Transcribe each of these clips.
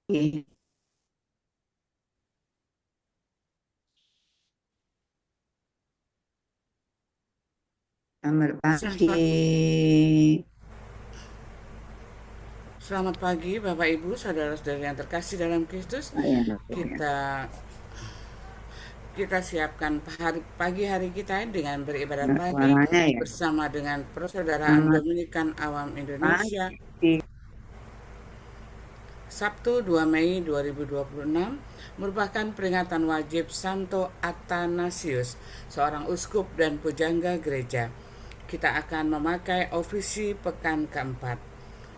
Selamat pagi. Selamat, selamat pagi Bapak Ibu, saudara-saudara yang terkasih dalam Kristus. Oh ya, ya. Kita kita siapkan pagi hari kita dengan beribadat Nggak pagi suaranya ya. bersama dengan Persaudaraan Selamat Dominikan Awam Indonesia. pagi. Sabtu 2 Mei 2026 merupakan peringatan wajib Santo Athanasius, seorang uskup dan pujangga gereja. Kita akan memakai ofisi pekan keempat.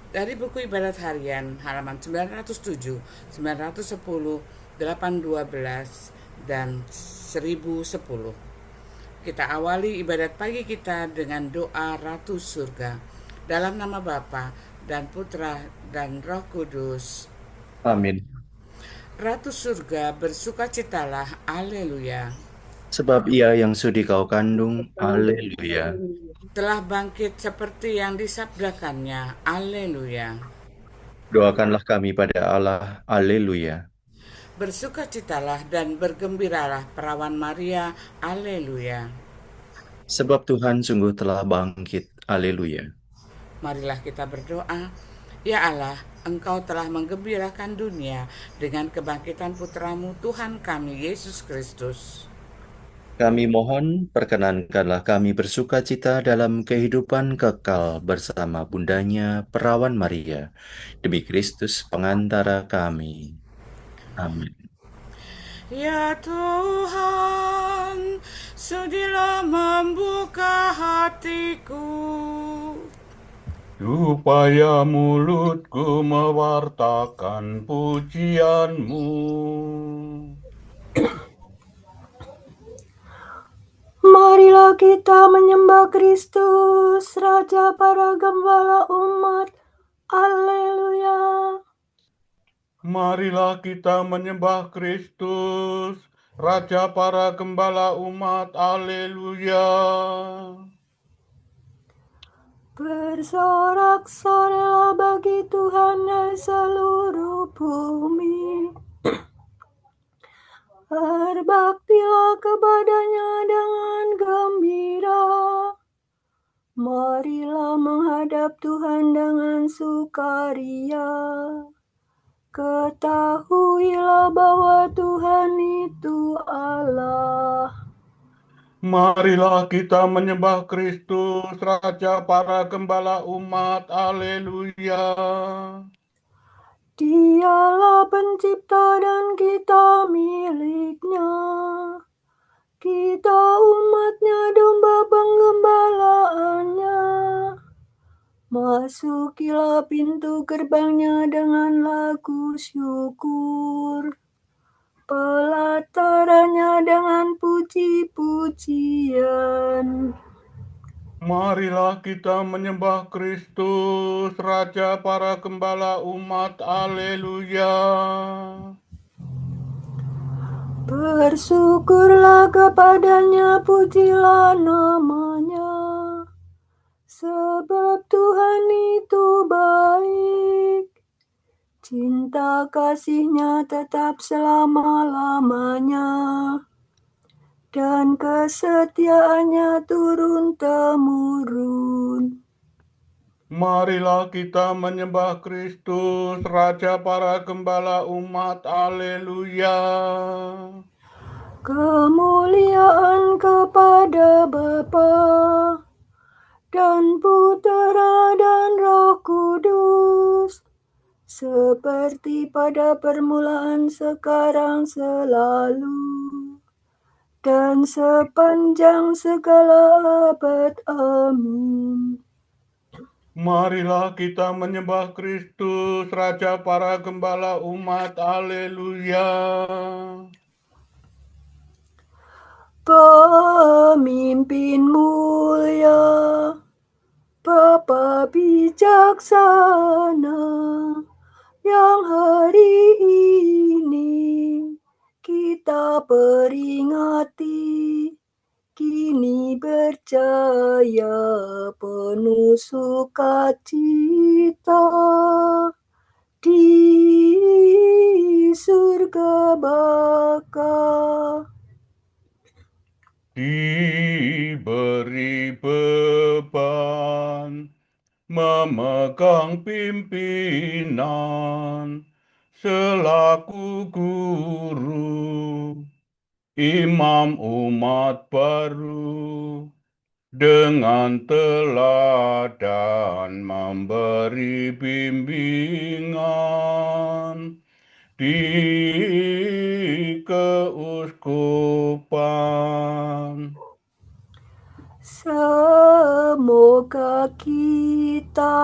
Dari buku ibadat harian halaman 907, 910, 812, dan 1010. Kita awali ibadat pagi kita dengan doa Ratu Surga. Dalam nama Bapa dan Putra dan Roh Kudus. Amin. Ratu Surga, bersukacitalah, Haleluya. Sebab ia yang sudi kau kandung, haleluya. Telah bangkit seperti yang disabdakannya, Haleluya. Doakanlah kami pada Allah, haleluya. Bersukacitalah dan bergembiralah perawan Maria, Haleluya. Sebab Tuhan sungguh telah bangkit, haleluya. Marilah kita berdoa. Ya Allah, Engkau telah menggembirakan dunia dengan kebangkitan putramu Tuhan kami Yesus Kristus. Kami mohon, perkenankanlah kami bersuka cita dalam kehidupan kekal bersama bundanya Perawan Maria, demi Kristus pengantara kami. Amin. Ya Tuhan, sudilah membuka hatiku, supaya mulutku mewartakan pujianmu. Marilah kita menyembah Kristus, Raja para gembala umat. Haleluya. Marilah kita menyembah Kristus, Raja para gembala umat. Haleluya. Bersorak-sorai bagi Tuhan dari seluruh bumi. Berbaktilah kepadanya dengan gembira. Marilah menghadap Tuhan dengan sukaria. Ketahuilah bahwa Tuhan itu Allah. Marilah kita menyembah Kristus, Raja para gembala umat. Haleluya. Dialah pencipta dan kita miliknya. Kita umatnya, domba penggembalaannya. Masukilah pintu gerbangnya dengan lagu syukur. Pelatarannya dengan puji-pujian. Marilah kita menyembah Kristus, Raja para gembala umat. Haleluya. Bersyukurlah kepadanya, pujilah namanya. Sebab Tuhan itu baik. Cinta kasihnya tetap selama-lamanya. Dan kesetiaannya turun-temurun. Marilah kita menyembah Kristus, Raja para gembala umat. Haleluya. Kemuliaan kepada Bapa dan Putera dan Roh Kudus, seperti pada permulaan, sekarang, selalu, dan sepanjang segala abad. Amin. Marilah kita menyembah Kristus, Raja para gembala umat. Haleluya. Pemimpin mulia, Bapa bijaksana, yang hari ini kita peringati, kini berjaya penuh sukacita di surga baka. Diberi beban memegang pimpinan selaku guru, imam umat baru, dengan teladan memberi bimbingan di keuskupan. Semoga kita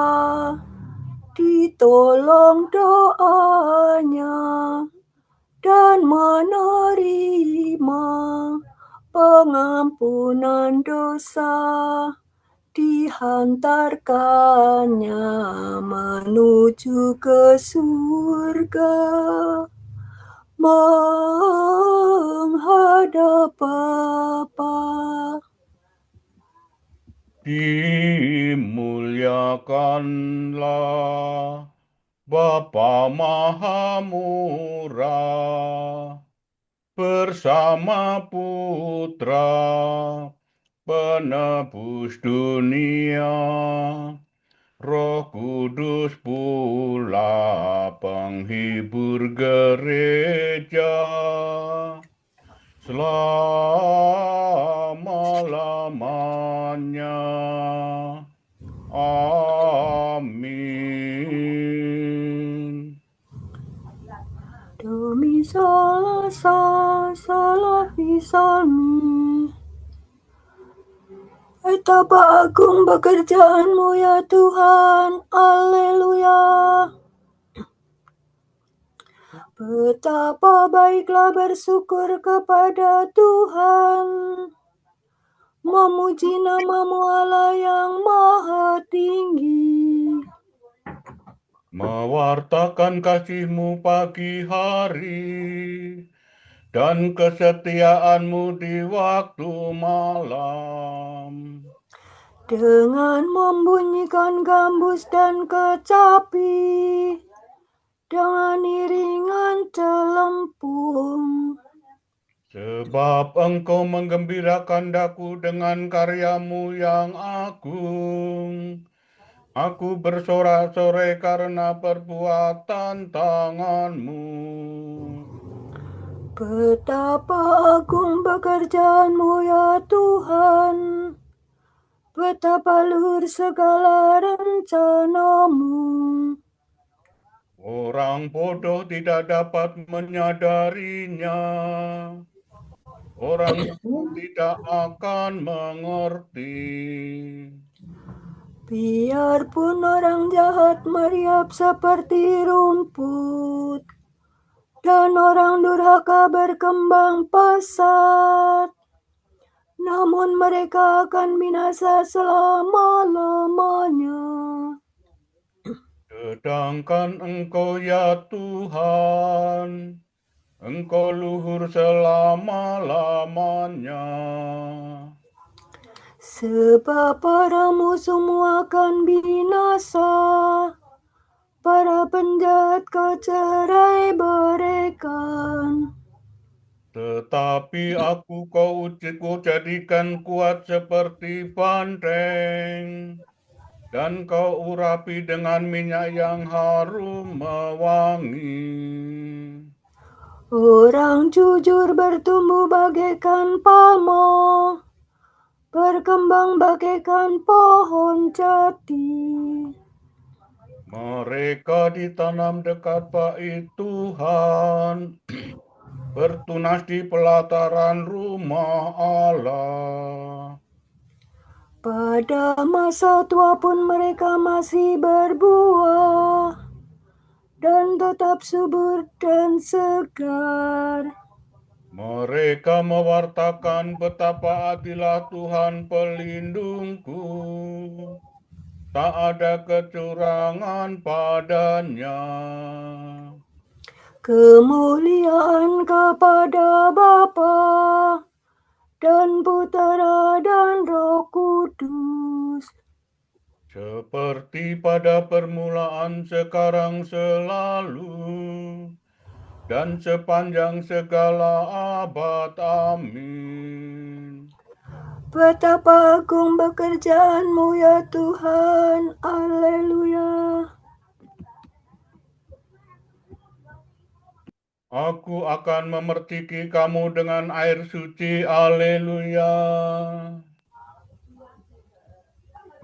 ditolong doanya dan menerima pengampunan dosa, dihantarkannya menuju ke surga, menghadap Bapa. Dimuliakanlah Bapa Maha Murah bersama Putra Penebus dunia, Roh Kudus pula penghibur gereja, selama-lamanya. Amin. Domi sola sola fi sol mi. Betapa agung pekerjaanmu ya Tuhan, Haleluya. Betapa baiklah bersyukur kepada Tuhan, memuji nama-Mu Allah yang maha tinggi. Mewartakan kasih-Mu pagi hari dan kesetiaan-Mu di waktu malam. Dengan membunyikan gambus dan kecapi, dengan iringan celempung. Sebab Engkau menggembirakan daku dengan karya-Mu yang agung. Aku bersorak-sorai karena perbuatan tangan-Mu. Betapa agung pekerjaan-Mu ya Tuhan, betapa luhur segala rencana-Mu. Orang bodoh tidak dapat menyadarinya. Orang tidak akan mengerti. Biarpun orang jahat meriap seperti rumput, dan orang durhaka berkembang pesat, namun mereka akan binasa selama-lamanya. Sedangkan Engkau ya Tuhan, Engkau luhur selama-lamanya. Sebab para musuhmu akan binasa, para penjahat kau cerai-beraikan. Tetapi kau jadikan kuat seperti banteng, dan kau urapi dengan minyak yang harum mewangi. Orang jujur bertumbuh bagaikan palma, berkembang bagaikan pohon jati. Mereka ditanam dekat bait Tuhan, bertunas di pelataran rumah Allah. Pada masa tua pun mereka masih berbuah, dan tetap subur dan segar. Mereka mewartakan betapa adilah Tuhan pelindungku. Tak ada kecurangan padanya. Kemuliaan kepada Bapa dan Putera dan Roh Kudus, Seperti pada permulaan, sekarang, selalu, dan sepanjang segala abad. Amin. Betapa agung pekerjaan-Mu ya Tuhan. Haleluya. Aku akan memerciki kamu dengan air suci. Haleluya.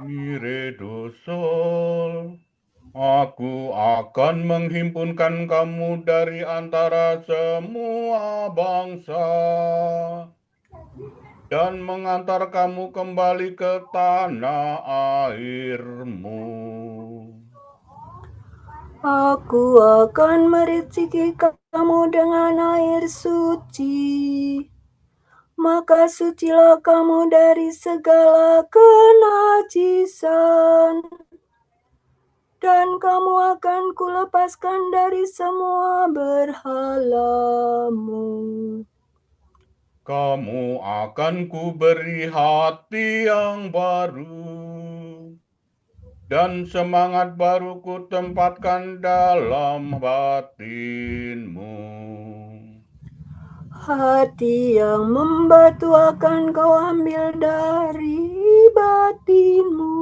Ire dosol. Aku akan menghimpunkan kamu dari antara semua bangsa dan mengantar kamu kembali ke tanah airmu. Aku akan mereciki kamu dengan air suci. Maka sucilah kamu dari segala kenajisan. Dan kamu akan kulepaskan dari semua berhalamu. Kamu akan kuberi hati yang baru, dan semangat baru kutempatkan dalam batinmu. Hati yang membatu akan kau ambil dari batinmu.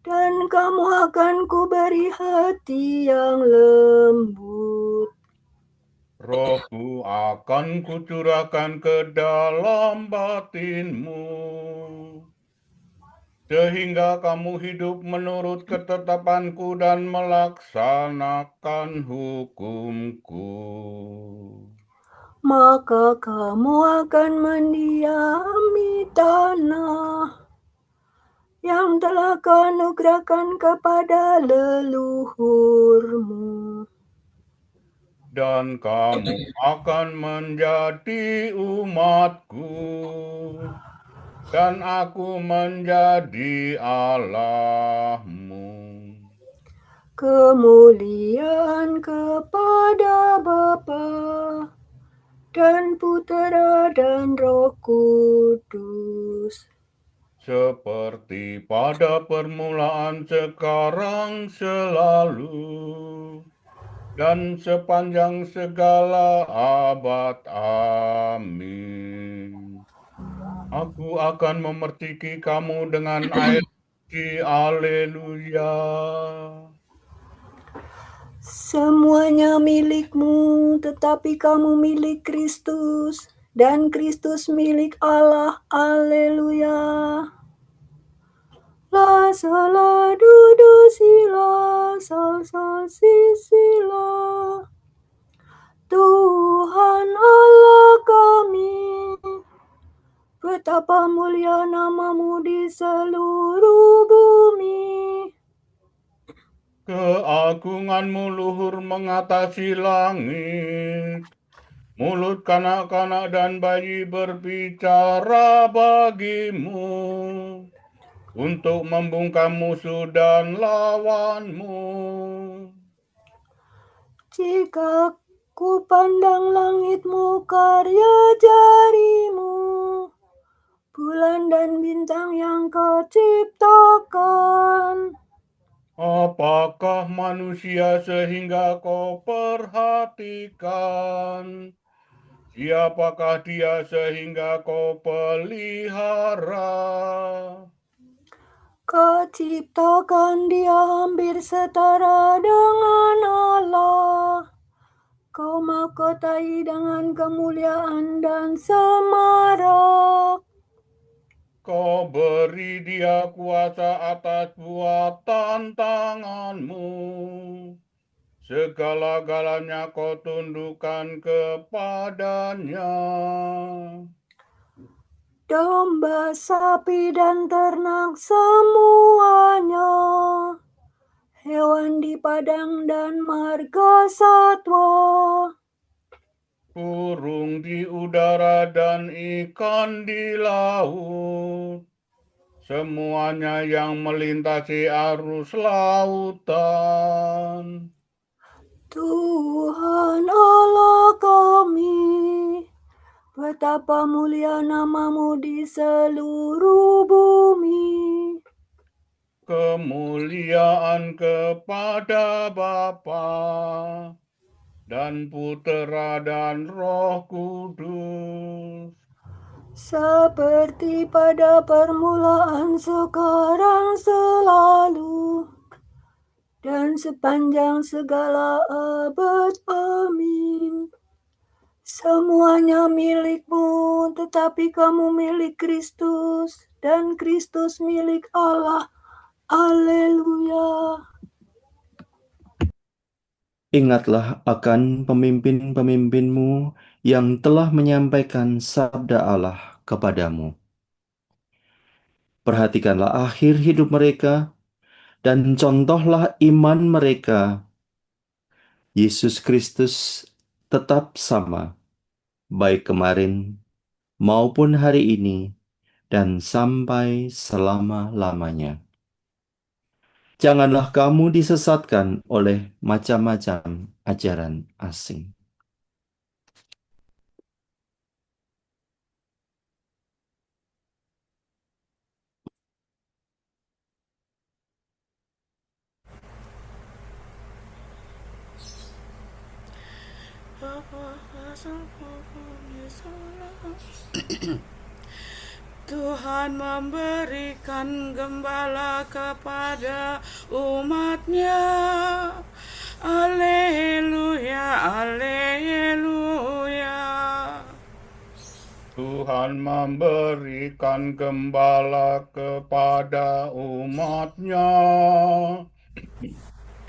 Dan kamu akan kuberi hati yang lembut. Rohku akan kucurahkan ke dalam batinmu, sehingga kamu hidup menurut ketetapanku dan melaksanakan hukumku. Maka kamu akan mendiami tanah yang telah kau anugerahkan kepada leluhurmu. Dan kamu akan menjadi umatku, dan aku menjadi Allahmu. Kemuliaan kepada Bapa dan Putera dan Roh Kudus. Seperti pada permulaan, sekarang, selalu, dan sepanjang segala abad. Amin. Aku akan memerciki kamu dengan air suci. Haleluya. Semuanya milikmu, tetapi kamu milik Kristus, dan Kristus milik Allah. Haleluya. La sol la do do si la sol sol si la. Tuhan Allah kami, betapa mulia nama-Mu di seluruh bumi. Keagungan-Mu luhur mengatasi langit. Mulut kanak-kanak dan bayi berbicara bagimu, untuk membungkam musuh dan lawanmu. Jika ku pandang langit-Mu, karya jari-Mu, bulan dan bintang yang Kau ciptakan. Apakah manusia sehingga Kau perhatikan? Siapakah dia sehingga Kau pelihara? Kau ciptakan dia hampir setara dengan Allah. Kau mahkotai dengan kemuliaan dan semarak. Kau beri dia kuasa atas buatan tangan-Mu. Segala-galanya Kau tundukkan kepadanya. Domba, sapi, dan ternak semuanya, hewan di padang dan marga satwa, Burung di udara dan ikan di laut, semuanya yang melintasi arus lautan. Tuhan Allah kami, betapa mulia nama-Mu di seluruh bumi. Kemuliaan kepada Bapa dan Putera dan Roh Kudus. Seperti pada permulaan, sekarang, selalu, dan sepanjang segala abad. Amin. Semuanya milikmu, tetapi kamu milik Kristus, dan Kristus milik Allah. Haleluya. Ingatlah akan pemimpin-pemimpinmu yang telah menyampaikan sabda Allah kepadamu. Perhatikanlah akhir hidup mereka dan contohlah iman mereka. Yesus Kristus tetap sama, baik kemarin maupun hari ini dan sampai selama-lamanya. Janganlah kamu disesatkan oleh macam-macam ajaran asing. Tuhan memberikan gembala kepada umatnya. Alleluia, alleluia. Tuhan memberikan gembala kepada umatnya.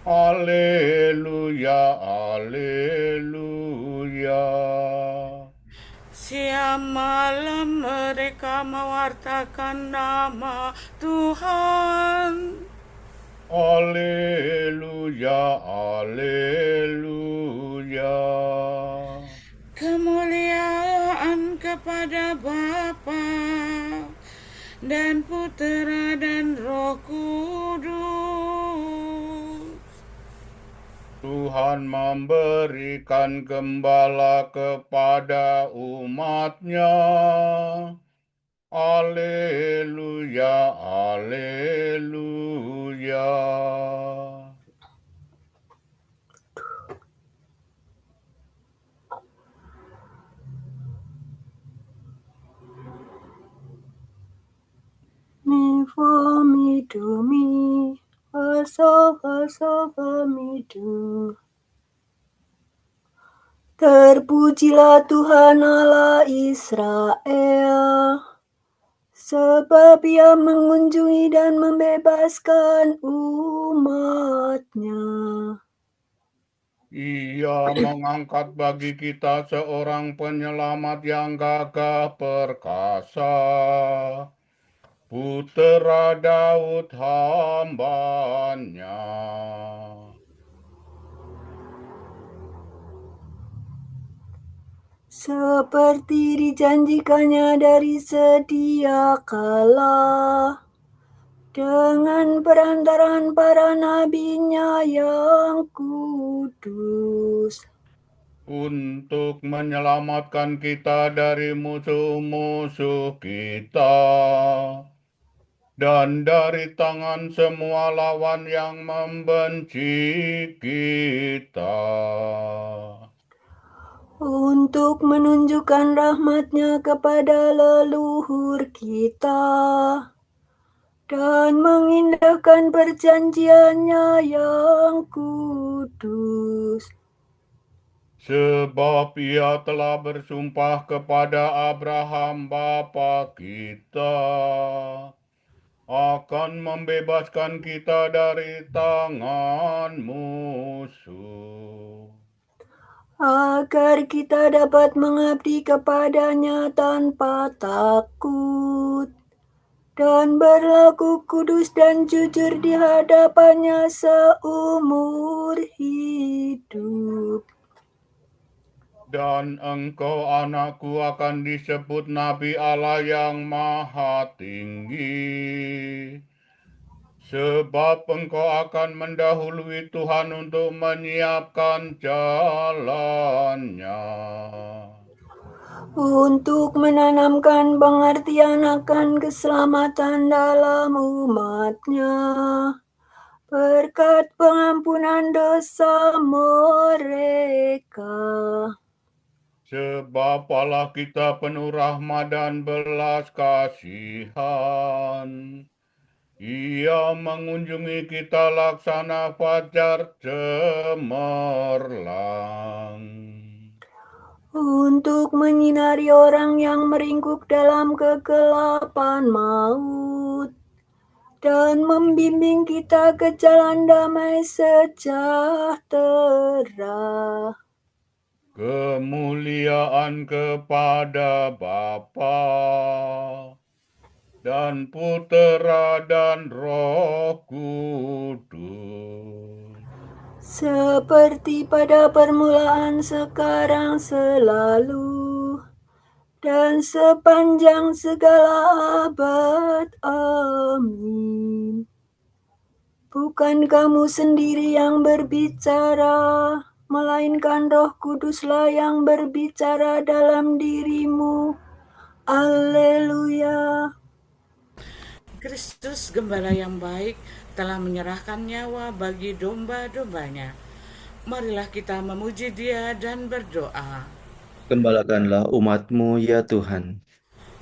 Alleluia, alleluia. Siang malam mereka mewartakan nama Tuhan. Alleluia, alleluia. Kemuliaan kepada Bapa dan Putera dan Roh Kudus. Tuhan memberikan gembala kepada umatnya. Alleluia, alleluia. Mi fa mi do mi, fa sol fa mi do. Terpujilah Tuhan Allah Israel, sebab Ia mengunjungi dan membebaskan umatnya. Ia mengangkat bagi kita seorang penyelamat yang gagah perkasa, Putera Daud hambanya. Seperti dijanjikannya dari sedia kala, dengan perantaraan para nabinya yang kudus, Untuk menyelamatkan kita dari musuh-musuh kita dan dari tangan semua lawan yang membenci kita. untuk menunjukkan rahmat-Nya kepada leluhur kita dan mengindahkan perjanjian-Nya yang kudus. Sebab Ia telah bersumpah kepada Abraham bapa kita akan membebaskan kita dari tangan musuh, Agar kita dapat mengabdi kepada-Nya tanpa takut dan berlaku kudus dan jujur di hadapan-Nya seumur hidup. dan engkau anakku akan disebut Nabi Allah yang Maha Tinggi. Sebab engkau akan mendahului Tuhan untuk menyiapkan jalannya, Untuk menanamkan pengertian akan keselamatan dalam umat-Nya berkat pengampunan dosa mereka. Sebab Allah kita penuh rahmat dan belas kasihan. Ia mengunjungi kita laksana fajar cemerlang. Untuk menyinari orang yang meringkuk dalam kegelapan maut, dan membimbing kita ke jalan damai sejahtera. Kemuliaan kepada Bapa dan Putera dan Roh Kudus. Seperti pada permulaan, sekarang, selalu, dan sepanjang segala abad. Amin. Bukan kamu sendiri yang berbicara, melainkan Roh Kuduslah yang berbicara dalam dirimu. Haleluya. Kristus Gembala yang baik telah menyerahkan nyawa bagi domba-dombanya. Marilah kita memuji Dia dan berdoa. Gembalakanlah umat-Mu, ya Tuhan.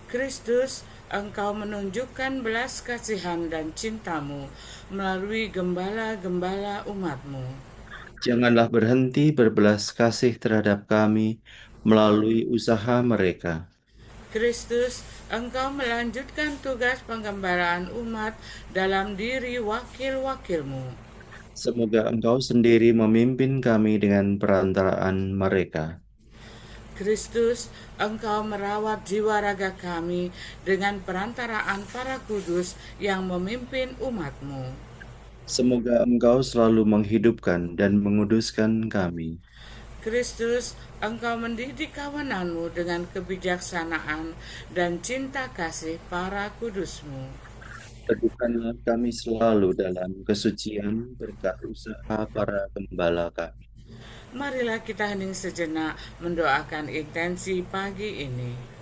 Kristus, Engkau menunjukkan belas kasihan dan cinta-Mu melalui gembala-gembala umat-Mu. Janganlah berhenti berbelas kasih terhadap kami melalui usaha mereka. Kristus, Engkau melanjutkan tugas penggembalaan umat dalam diri wakil-wakil-Mu. Semoga Engkau sendiri memimpin kami dengan perantaraan mereka. Kristus, Engkau merawat jiwa raga kami dengan perantaraan para kudus yang memimpin umat-Mu. Semoga Engkau selalu menghidupkan dan menguduskan kami. Kristus, Engkau mendidik kawanan-Mu dengan kebijaksanaan dan cinta kasih para kudus-Mu. Teguhkanlah kami selalu dalam kesucian berkat usaha para gembala kami. Marilah kita hening sejenak mendoakan intensi pagi ini.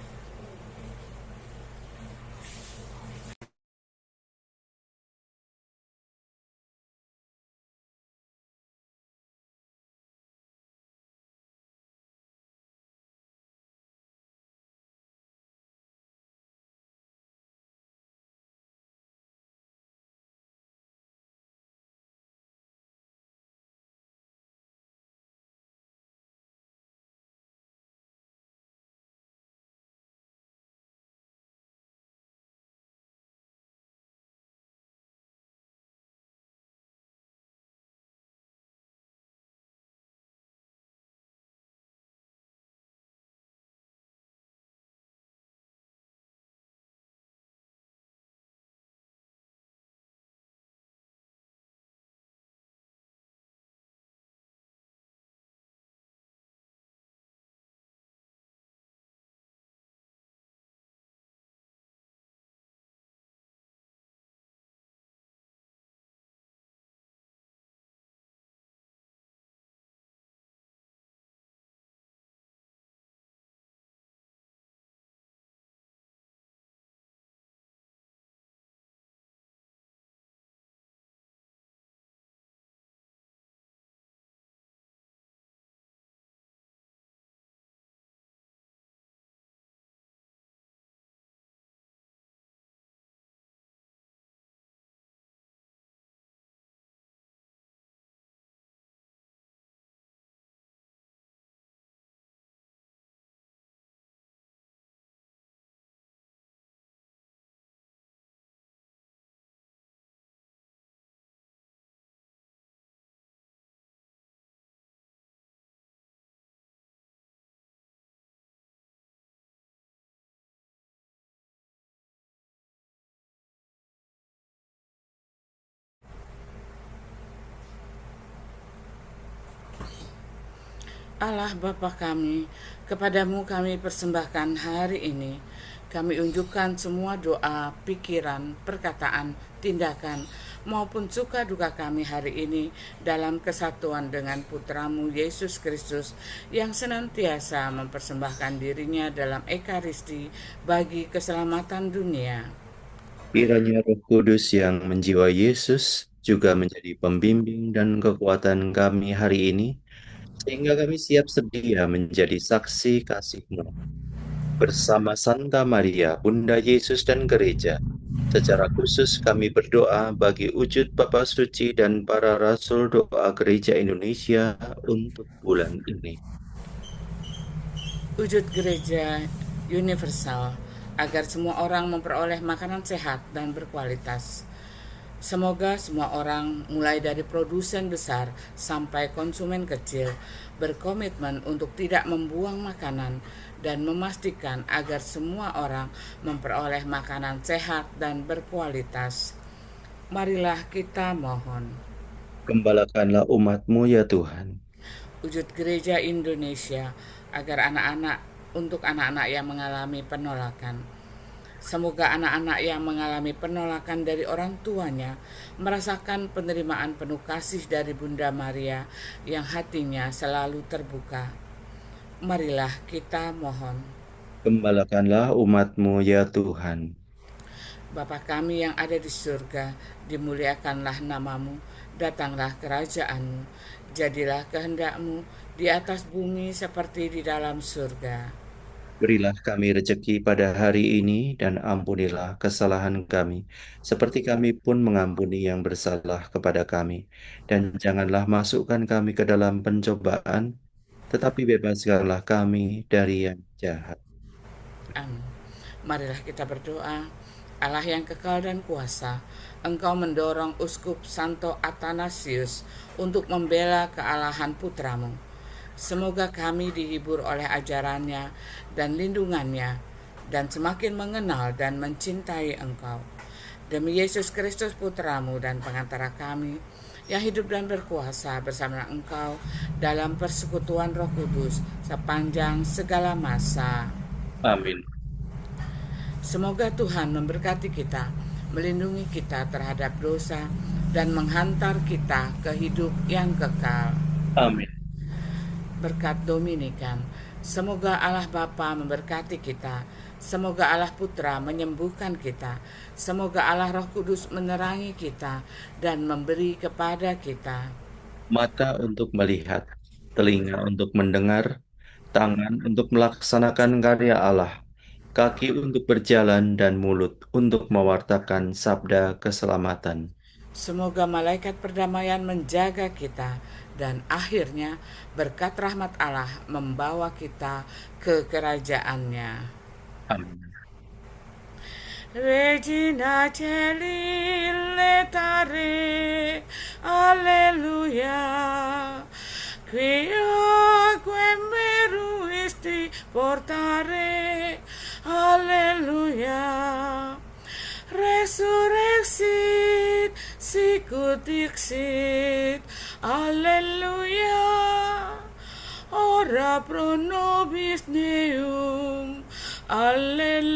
Allah Bapa kami, kepadamu kami persembahkan hari ini. Kami unjukkan semua doa, pikiran, perkataan, tindakan, maupun suka duka kami hari ini dalam kesatuan dengan Putramu Yesus Kristus yang senantiasa mempersembahkan dirinya dalam Ekaristi bagi keselamatan dunia. Kiranya Roh Kudus yang menjiwai Yesus juga menjadi pembimbing dan kekuatan kami hari ini, sehingga kami siap sedia menjadi saksi kasih-Mu. Bersama Santa Maria, Bunda Yesus dan Gereja, secara khusus kami berdoa bagi wujud Bapa Suci dan para Rasul Doa Gereja Indonesia untuk bulan ini. Wujud gereja universal agar semua orang memperoleh makanan sehat dan berkualitas. Semoga semua orang, mulai dari produsen besar sampai konsumen kecil, berkomitmen untuk tidak membuang makanan dan memastikan agar semua orang memperoleh makanan sehat dan berkualitas. Marilah kita mohon. Gembalakanlah umat-Mu ya Tuhan. Wujud gereja Indonesia agar untuk anak-anak yang mengalami penolakan. Semoga anak-anak yang mengalami penolakan dari orang tuanya merasakan penerimaan penuh kasih dari Bunda Maria yang hatinya selalu terbuka. Marilah kita mohon. Gembalakanlah umat-Mu ya Tuhan. Bapa kami yang ada di surga, dimuliakanlah nama-Mu, datanglah kerajaan-Mu, jadilah kehendak-Mu di atas bumi seperti di dalam surga. Berilah kami rejeki pada hari ini dan ampunilah kesalahan kami, seperti kami pun mengampuni yang bersalah kepada kami. Dan janganlah masukkan kami ke dalam pencobaan, tetapi bebaskanlah kami dari yang jahat. Amin. Marilah kita berdoa. Allah yang kekal dan kuasa, Engkau mendorong Uskup Santo Athanasius untuk membela kealahan putramu. Semoga kami dihibur oleh ajarannya dan lindungannya, dan semakin mengenal dan mencintai Engkau. Demi Yesus Kristus putramu dan pengantara kami, yang hidup dan berkuasa bersama Engkau dalam persekutuan Roh Kudus sepanjang segala masa. Amin. Semoga Tuhan memberkati kita, melindungi kita terhadap dosa, dan menghantar kita ke hidup yang kekal. Amin. Berkat Dominikan, semoga Allah Bapa memberkati kita, semoga Allah Putra menyembuhkan kita, semoga Allah Roh Kudus menerangi kita dan memberi kepada kita Mata untuk melihat, telinga untuk mendengar, tangan untuk melaksanakan karya Allah, kaki untuk berjalan, dan mulut untuk mewartakan sabda keselamatan. Semoga malaikat perdamaian menjaga kita, dan akhirnya berkat rahmat Allah membawa kita ke kerajaannya. Amin. Regina Celi letare, alleluia, quia meruisti portare, alleluia, resurrexit, sicut dixit, alleluia, ora pro nobis neum, alleluia.